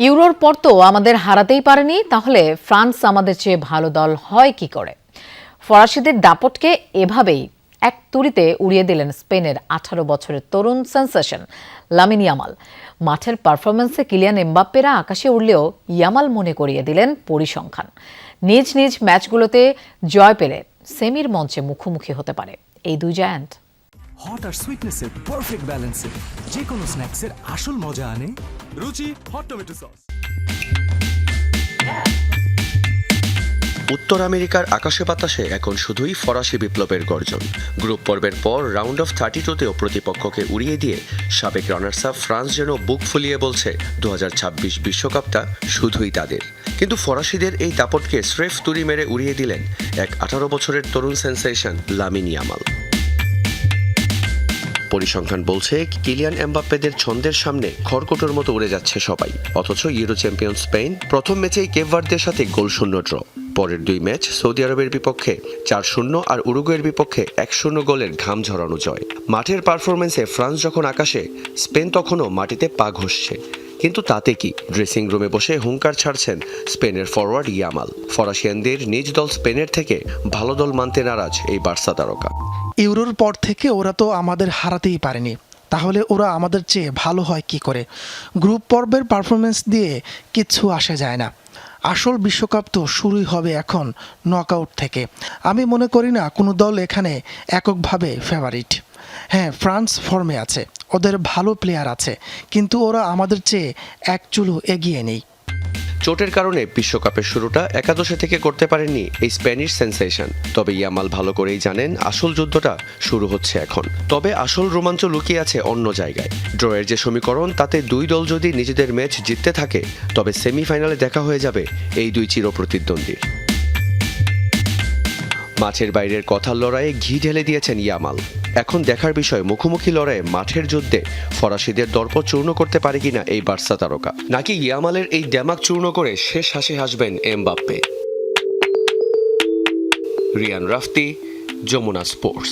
ইউরোর পর তো আমাদের হারাতেই পারেনি, তাহলে ফ্রান্স আমাদের চেয়ে ভালো দল হয় কি করে? ফরাসিদের দাপটকে এভাবেই এক তুড়িতে উড়িয়ে দিলেন স্পেনের 18 বছরের তরুণ সেন্সেশন লামিন ইয়ামাল। মাঠের পারফরমেন্সে কিলিয়ান এমবাপ্পেরা আকাশে উড়লেও ইয়ামাল মনে করিয়ে দিলেন পরিসংখ্যান। নিজ নিজ ম্যাচগুলোতে জয় পেলে সেমির মঞ্চে মুখোমুখি হতে পারে এই দুই জায়ান্ট। হট আর সুইটনেসের পারফেক্ট ব্যালেন্সে যে কোনো স্ন্যাক্সের আসল মজা আনে রুচি হট টমেটো সস। উত্তর আমেরিকার আকাশে বাতাসে এখন শুধুই ফরাসি বিপ্লবের গর্জন। গ্রুপ পর্বের পর রাউন্ড অফ 32তেও প্রতিপক্ষকে উড়িয়ে দিয়ে সাবেক রানার্স আপ ফ্রান্স যেন বুক ফুলিয়ে বলছে 2026 বিশ্বকাপটা শুধুই তাদের। কিন্তু ফরাসিদের এই দাপটকে স্রেফ তুড়ি মেরে উড়িয়ে দিলেন এক 18 বছরের তরুণ সেন্সেশন লামিন ইয়ামাল। পরিসংখ্যান বলছে কিলিয়ান এমবাপ্পেদের ছন্দের সামনে খড়কুটোর মতো উড়ে যাচ্ছে সবাই, অথচ ইউরো চ্যাম্পিয়ন স্পেন প্রথম ম্যাচেই কেপ ভার্দের সাথে গোলশূন্য ড্র। পরের দুই ম্যাচ সৌদি আরবের বিপক্ষে 4-0 আর উরুগুয়ের বিপক্ষে 1-0 গোলের ঘাম ঝরানো জয়। মাঠের পারফরমেন্সে ফ্রান্স যখন আকাশে, স্পেন তখনও মাটিতে পা ঘষছে। কিন্তু তাতে কি, ড্রেসিং রুমে বসে হুঙ্কার ছাড়ছেন স্পেনের ফরওয়ার্ড ইয়ামাল। ফরাসিয়ানদের নিজ দল স্পেনের থেকে ভালো দল মানতে নারাজ এই বার্সা তারকা। ইউরোর পর থেকে ওরা তো আমাদের হারাতেই পারেনি, তাহলে ওরা আমাদের চেয়ে ভালো হয় কি করে? গ্রুপ পর্বের পারফরমেন্স দিয়ে কিচ্ছু আসে যায় না। আসল বিশ্বকাপ তো শুরুই হবে এখন নকআউট থেকে। আমি মনে করি না কোনো দল এখানে এককভাবে ফেভারিট। হ্যাঁ, ফ্রান্স ফর্মে আছে, ওদের ভালো প্লেয়ার আছে, কিন্তু ওরা আমাদের চেয়ে এক চুলও এগিয়ে নেই। চোটের কারণে বিশ্বকাপের শুরুটা একাদশে থেকে করতে পারেননি এই স্প্যানিশ সেন্সেশন। তবে ইয়ামাল ভালো করেই জানেন আসল যুদ্ধটা শুরু হচ্ছে এখন। তবে আসল রোমাঞ্চ লুকিয়ে আছে অন্য জায়গায়। ড্রয়ের যে সমীকরণ, তাতে দুই দল যদি নিজেদের ম্যাচ জিততে থাকে, তবে সেমিফাইনালে দেখা হয়ে যাবে এই দুই চিরপ্রতিদ্বন্দ্বীর। মাঠের বাইরের কথার লড়াইয়ে ঘি ঢেলে দিয়েছেন ইয়ামাল। এখন দেখার বিষয় মুখোমুখি লড়াইয়ে মাঠের যুদ্ধে ফরাসিদের দর্প চূর্ণ করতে পারে কিনা এই বার্সা তারকা, নাকি ইয়ামালের এই ড্যামাক চূর্ণ করে শেষ হাসি হাসবেন এমবাপ্পে। রিয়ান রাফতি, যমুনা স্পোর্টস।